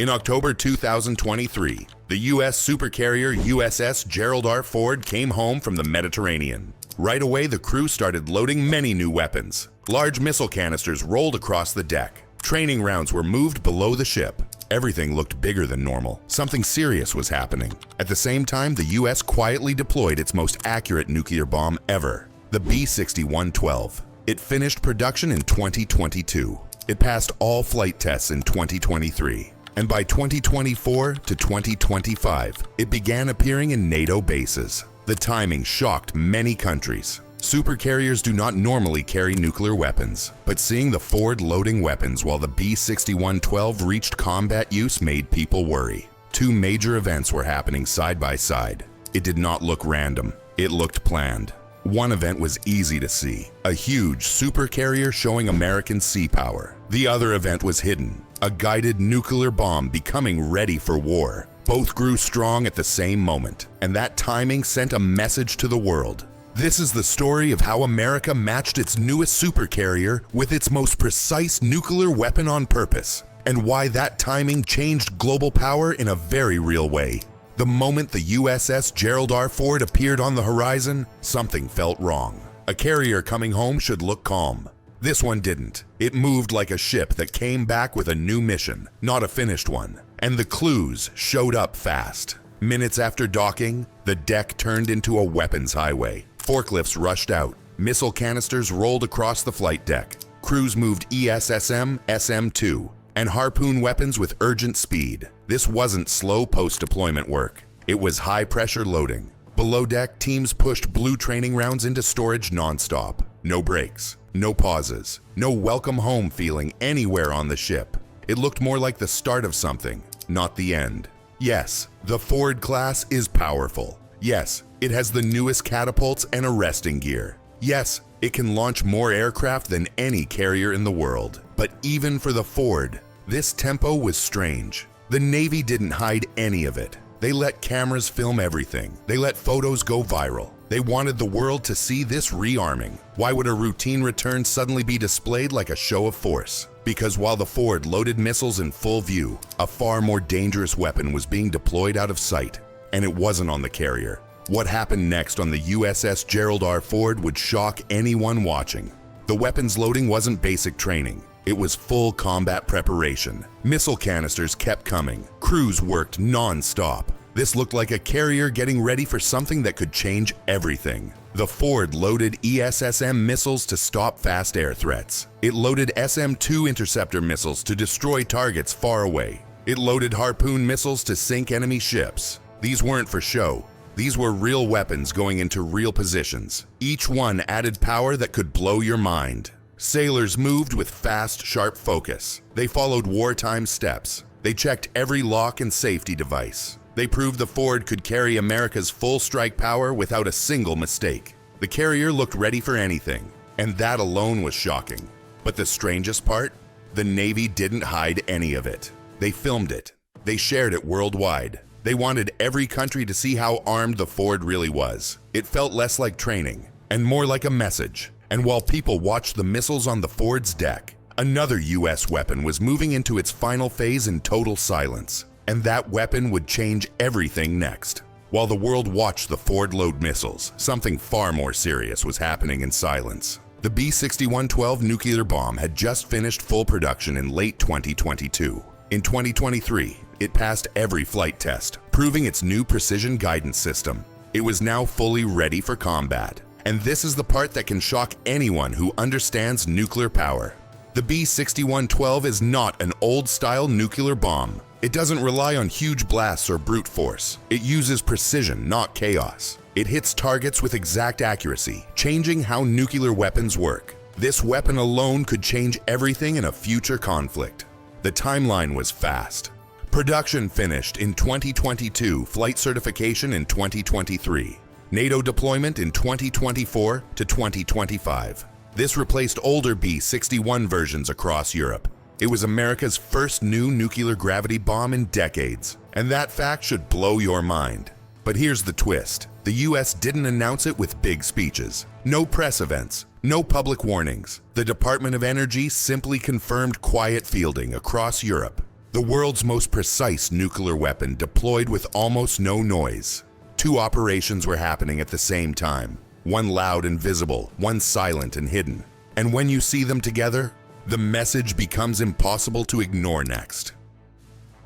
In October 2023, the U.S. supercarrier USS Gerald R. Ford came home from the Mediterranean. Right away, the crew started loading many new weapons. Large missile canisters rolled across the deck. Training rounds were moved below the ship. Everything looked bigger than normal. Something serious was happening. At the same time, the U.S. quietly deployed its most accurate nuclear bomb ever, the B-6112. It finished production in 2022. It passed all flight tests in 2023. And by 2024 to 2025, it began appearing in NATO bases. The timing shocked many countries. Supercarriers do not normally carry nuclear weapons, but seeing the Ford loading weapons while the B-6112 reached combat use made people worry. Two major events were happening side by side. It did not look random. It looked planned. One event was easy to see, a huge supercarrier showing American sea power. The other event was hidden, a guided nuclear bomb becoming ready for war. Both grew strong at the same moment, and that timing sent a message to the world. This is the story of how America matched its newest supercarrier with its most precise nuclear weapon on purpose, and why that timing changed global power in a very real way. The moment the USS Gerald R. Ford appeared on the horizon, something felt wrong. A carrier coming home should look calm. This one didn't. It moved like a ship that came back with a new mission, not a finished one. And the clues showed up fast. Minutes after docking, the deck turned into a weapons highway. Forklifts rushed out. Missile canisters rolled across the flight deck. Crews moved ESSM SM-2 and harpoon weapons with urgent speed. This wasn't slow post-deployment work. It was high-pressure loading. Below deck, teams pushed blue training rounds into storage non-stop. No breaks, no pauses, no welcome home feeling anywhere on the ship. It looked more like the start of something, not the end. Yes, the Ford class is powerful. Yes, it has the newest catapults and arresting gear. Yes, it can launch more aircraft than any carrier in the world. But even for the Ford, this tempo was strange. The Navy didn't hide any of it. They let cameras film everything. They let photos go viral. They wanted the world to see this rearming. Why would a routine return suddenly be displayed like a show of force? Because while the Ford loaded missiles in full view, a far more dangerous weapon was being deployed out of sight. And it wasn't on the carrier. What happened next on the USS Gerald R. Ford would shock anyone watching. The weapons loading wasn't basic training. It was full combat preparation. Missile canisters kept coming. Crews worked non-stop. This looked like a carrier getting ready for something that could change everything. The Ford loaded ESSM missiles to stop fast air threats. It loaded SM-2 interceptor missiles to destroy targets far away. It loaded harpoon missiles to sink enemy ships. These weren't for show. These were real weapons going into real positions. Each one added power that could blow your mind. Sailors moved with fast, sharp focus. They followed wartime steps. They checked every lock and safety device. They proved the Ford could carry America's full strike power without a single mistake. The carrier looked ready for anything, and that alone was shocking. But the strangest part? The Navy didn't hide any of it. They filmed it. They shared it worldwide. They wanted every country to see how armed the Ford really was. It felt less like training and more like a message. And while people watched the missiles on the Ford's deck, another U.S. weapon was moving into its final phase in total silence. And that weapon would change everything next. While the world watched the Ford load missiles, something far more serious was happening in silence. The B-6112 nuclear bomb had just finished full production in late 2022. In 2023, it passed every flight test, proving its new precision guidance system. It was now fully ready for combat. And this is the part that can shock anyone who understands nuclear power. The B-6112 is not an old-style nuclear bomb. It doesn't rely on huge blasts or brute force. It uses precision, not chaos. It hits targets with exact accuracy, changing how nuclear weapons work. This weapon alone could change everything in a future conflict. The timeline was fast. Production finished in 2022, flight certification in 2023. NATO deployment in 2024 to 2025. This replaced older B-61 versions across Europe. It was America's first new nuclear gravity bomb in decades, and that fact should blow your mind. But here's the twist. The US didn't announce it with big speeches. No press events, no public warnings. The Department of Energy simply confirmed quiet fielding across Europe. The world's most precise nuclear weapon deployed with almost no noise. Two operations were happening at the same time. One loud and visible, one silent and hidden. And when you see them together, the message becomes impossible to ignore next.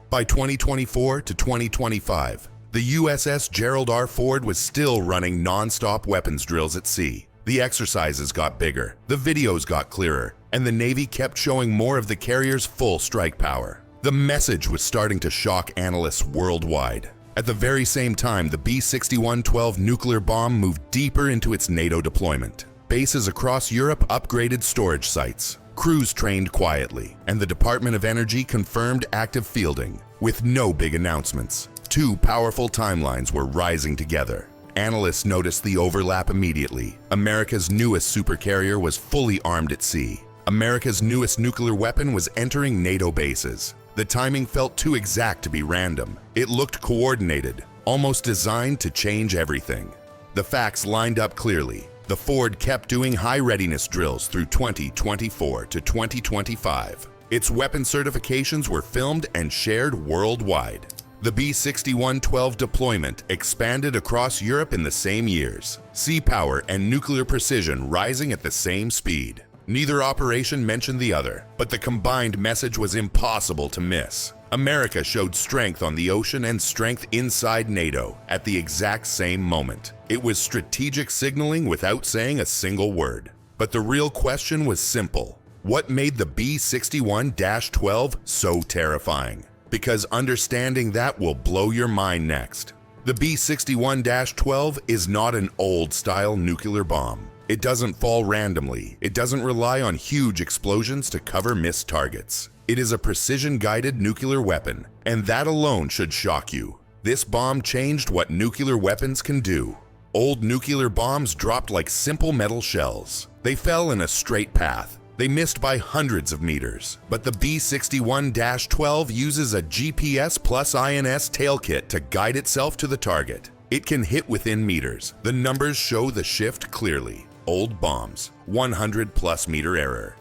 By 2024 to 2025, the USS Gerald R. Ford was still running non-stop weapons drills at sea. The exercises got bigger, the videos got clearer, and the Navy kept showing more of the carrier's full strike power. The message was starting to shock analysts worldwide. At the very same time, the B-6112 nuclear bomb moved deeper into its NATO deployment. Bases across Europe upgraded storage sites. Crews trained quietly, and the Department of Energy confirmed active fielding, with no big announcements. Two powerful timelines were rising together. Analysts noticed the overlap immediately. America's newest supercarrier was fully armed at sea. America's newest nuclear weapon was entering NATO bases. The timing felt too exact to be random. It looked coordinated, almost designed to change everything. The facts lined up clearly. The Ford kept doing high readiness drills through 2024 to 2025. Its weapon certifications were filmed and shared worldwide. The B-6112 deployment expanded across Europe in the same years. Sea power and nuclear precision rising at the same speed. Neither operation mentioned the other, but the combined message was impossible to miss. America showed strength on the ocean and strength inside NATO at the exact same moment. It was strategic signaling without saying a single word. But the real question was simple. What made the B-61-12 so terrifying? Because understanding that will blow your mind next. The B-61-12 is not an old-style nuclear bomb. It doesn't fall randomly. It doesn't rely on huge explosions to cover missed targets. It is a precision-guided nuclear weapon, and that alone should shock you. This bomb changed what nuclear weapons can do. Old nuclear bombs dropped like simple metal shells. They fell in a straight path. They missed by hundreds of meters. But the B-61-12 uses a GPS plus INS tail kit to guide itself to the target. It can hit within meters. The numbers show the shift clearly. Old bombs, 100 plus meter error.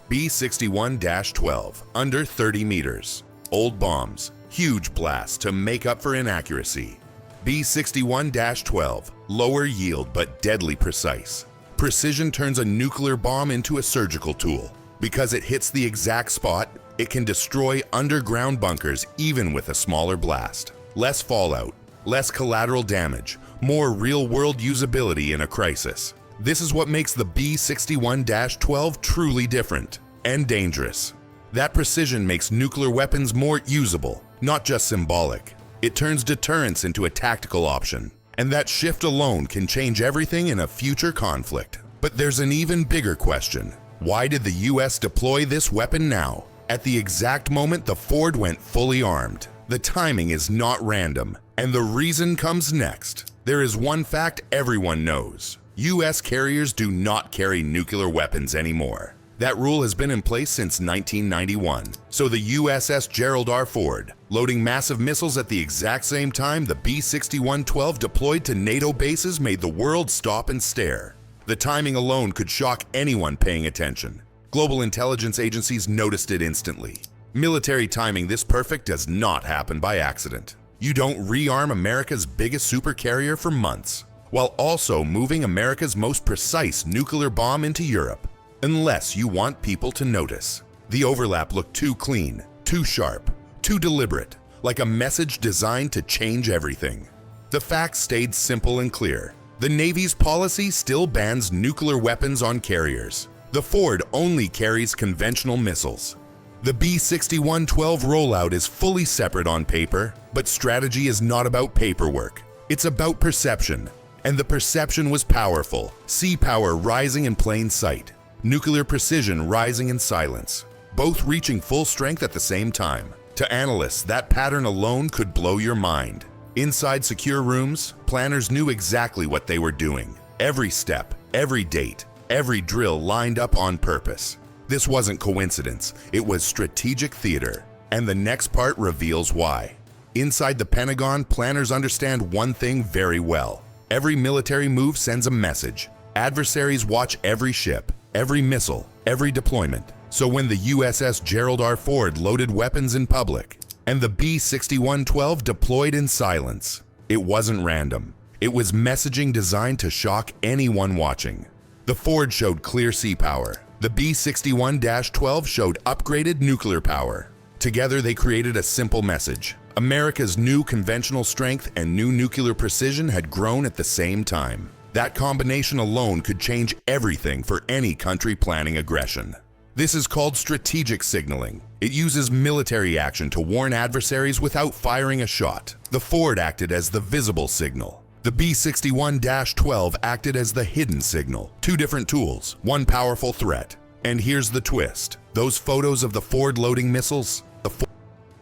B-61-12, under 30 meters. Old bombs, huge blast to make up for inaccuracy. B-61-12, lower yield but deadly precise. Precision turns a nuclear bomb into a surgical tool. Because it hits the exact spot, it can destroy underground bunkers even with a smaller blast. Less fallout, less collateral damage, more real-world usability in a crisis. This is what makes the B-61-12 truly different and dangerous. That precision makes nuclear weapons more usable, not just symbolic. It turns deterrence into a tactical option. And that shift alone can change everything in a future conflict. But there's an even bigger question. Why did the US deploy this weapon now? At the exact moment the Ford went fully armed. The timing is not random, and the reason comes next. There is one fact everyone knows. US carriers do not carry nuclear weapons anymore. That rule has been in place since 1991. So the USS Gerald R. Ford, loading massive missiles at the exact same time the B-61-12 deployed to NATO bases, made the world stop and stare. The timing alone could shock anyone paying attention. Global intelligence agencies noticed it instantly. Military timing this perfect does not happen by accident. You don't rearm America's biggest supercarrier for months, while also moving America's most precise nuclear bomb into Europe, unless you want people to notice. The overlap looked too clean, too sharp, too deliberate, like a message designed to change everything. The facts stayed simple and clear. The Navy's policy still bans nuclear weapons on carriers. The Ford only carries conventional missiles. The B-61-12 rollout is fully separate on paper, but strategy is not about paperwork. It's about perception. And the perception was powerful. Sea power rising in plain sight. Nuclear precision rising in silence. Both reaching full strength at the same time. To analysts, that pattern alone could blow your mind. Inside secure rooms, planners knew exactly what they were doing. Every step, every date, every drill lined up on purpose. This wasn't coincidence, it was strategic theater. And the next part reveals why. Inside the Pentagon, planners understand one thing very well. Every military move sends a message. Adversaries watch every ship, every missile, every deployment. So when the USS Gerald R. Ford loaded weapons in public and the B-6112 deployed in silence, it wasn't random. It was messaging designed to shock anyone watching. The Ford showed clear sea power. The B-61-12 showed upgraded nuclear power. Together, they created a simple message. America's new conventional strength and new nuclear precision had grown at the same time. That combination alone could change everything for any country planning aggression. This is called strategic signaling. It uses military action to warn adversaries without firing a shot. The Ford acted as the visible signal. The B-61-12 acted as the hidden signal. Two different tools, one powerful threat. And here's the twist. Those photos of the Ford loading missiles?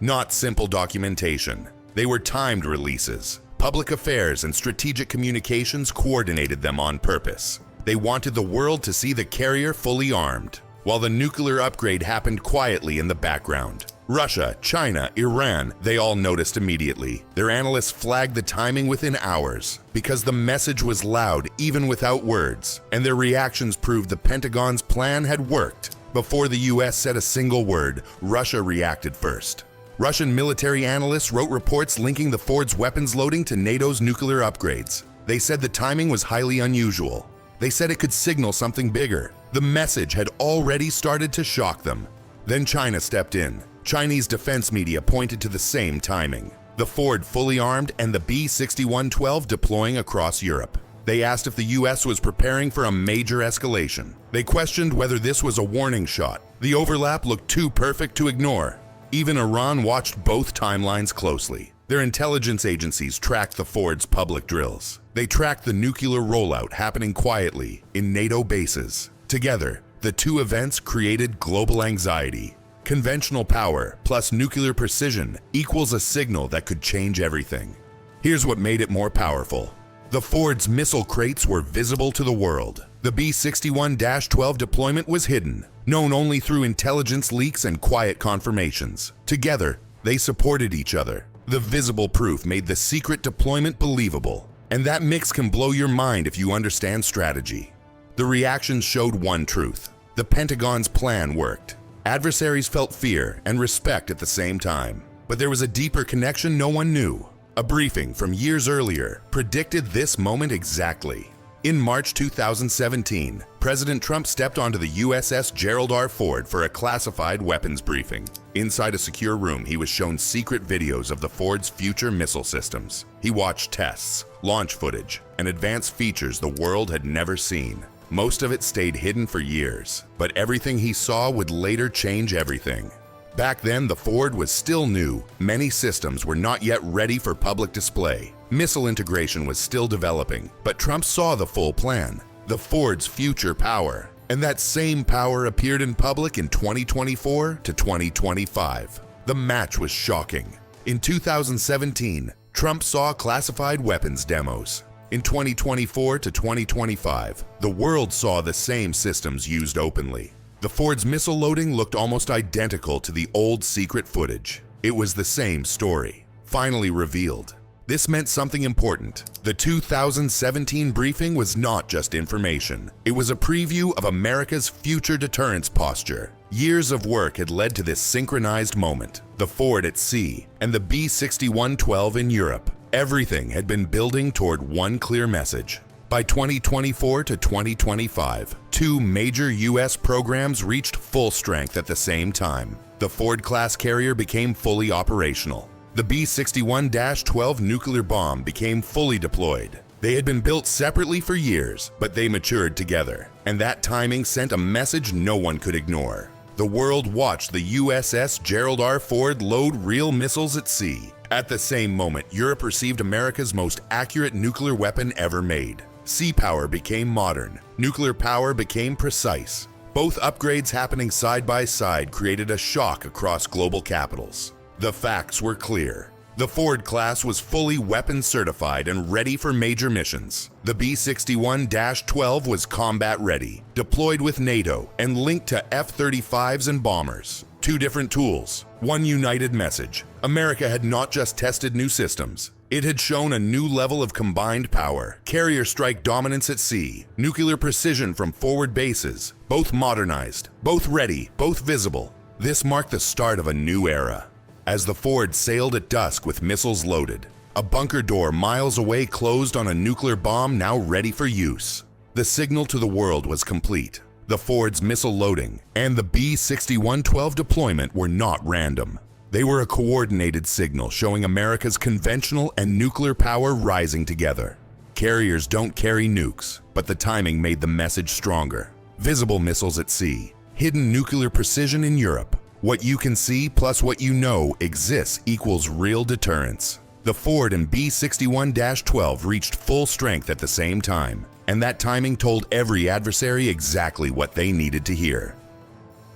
Not simple documentation. They were timed releases. Public affairs and strategic communications coordinated them on purpose. They wanted the world to see the carrier fully armed, while the nuclear upgrade happened quietly in the background. Russia, China, Iran, they all noticed immediately. Their analysts flagged the timing within hours because the message was loud even without words, and their reactions proved the Pentagon's plan had worked. Before the US said a single word, Russia reacted first. Russian military analysts wrote reports linking the Ford's weapons loading to NATO's nuclear upgrades. They said the timing was highly unusual. They said it could signal something bigger. The message had already started to shock them. Then China stepped in. Chinese defense media pointed to the same timing. The Ford fully armed and the B-6112 deploying across Europe. They asked if the US was preparing for a major escalation. They questioned whether this was a warning shot. The overlap looked too perfect to ignore. Even Iran watched both timelines closely. Their intelligence agencies tracked the Ford's public drills. They tracked the nuclear rollout happening quietly in NATO bases. Together, the two events created global anxiety. Conventional power plus nuclear precision equals a signal that could change everything. Here's what made it more powerful. The Ford's missile crates were visible to the world. The B-61-12 deployment was hidden, known only through intelligence leaks and quiet confirmations. Together, they supported each other. The visible proof made the secret deployment believable. And that mix can blow your mind if you understand strategy. The reactions showed one truth. The Pentagon's plan worked. Adversaries felt fear and respect at the same time. But there was a deeper connection no one knew. A briefing from years earlier predicted this moment exactly. In March 2017, President Trump stepped onto the USS Gerald R. Ford for a classified weapons briefing. Inside a secure room, he was shown secret videos of the Ford's future missile systems. He watched tests, launch footage, and advanced features the world had never seen. Most of it stayed hidden for years, but everything he saw would later change everything. Back then, the Ford was still new. Many systems were not yet ready for public display. Missile integration was still developing, but Trump saw the full plan, the Ford's future power. And that same power appeared in public in 2024 to 2025. The match was shocking. In 2017, Trump saw classified weapons demos. In 2024 to 2025, the world saw the same systems used openly. The Ford's missile loading looked almost identical to the old secret footage. It was the same story, finally revealed. This meant something important. The 2017 briefing was not just information. It was a preview of America's future deterrence posture. Years of work had led to this synchronized moment. The Ford at sea and the B-6112 in Europe. Everything had been building toward one clear message. By 2024 to 2025, two major U.S. programs reached full strength at the same time. The Ford-class carrier became fully operational. The B-61-12 nuclear bomb became fully deployed. They had been built separately for years, but they matured together. And that timing sent a message no one could ignore. The world watched the USS Gerald R. Ford load real missiles at sea. At the same moment, Europe received America's most accurate nuclear weapon ever made. Sea power became modern. Nuclear power became precise. Both upgrades happening side by side created a shock across global capitals. The facts were clear. The Ford class was fully weapons certified and ready for major missions. The B-61-12 was combat ready, deployed with NATO, and linked to F-35s and bombers. Two different tools, One united message: America had not just tested new systems. It had shown a new level of combined power. Carrier strike dominance at sea, nuclear precision from forward bases, both modernized, both ready, both visible. This marked the start of a new era. As the Ford sailed at dusk with missiles loaded, a bunker door miles away closed on a nuclear bomb now ready for use. The signal to the world was complete. The Ford's missile loading and the B-6112 deployment were not random. They were a coordinated signal showing America's conventional and nuclear power rising together. Carriers don't carry nukes, but the timing made the message stronger. Visible missiles at sea, hidden nuclear precision in Europe. What you can see plus what you know exists equals real deterrence. The Ford and B-61-12 reached full strength at the same time, and that timing told every adversary exactly what they needed to hear.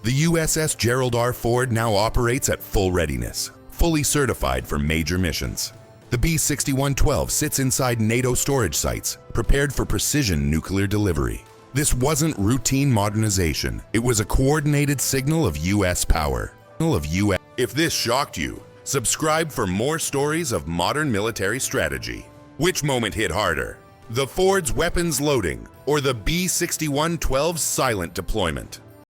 The USS Gerald R. Ford now operates at full readiness, fully certified for major missions. The B-6112 sits inside NATO storage sites, prepared for precision nuclear delivery. This wasn't routine modernization, it was a coordinated signal of US power. If this shocked you, subscribe for more stories of modern military strategy. Which moment hit harder? The Ford's weapons loading or the B-6112's silent deployment?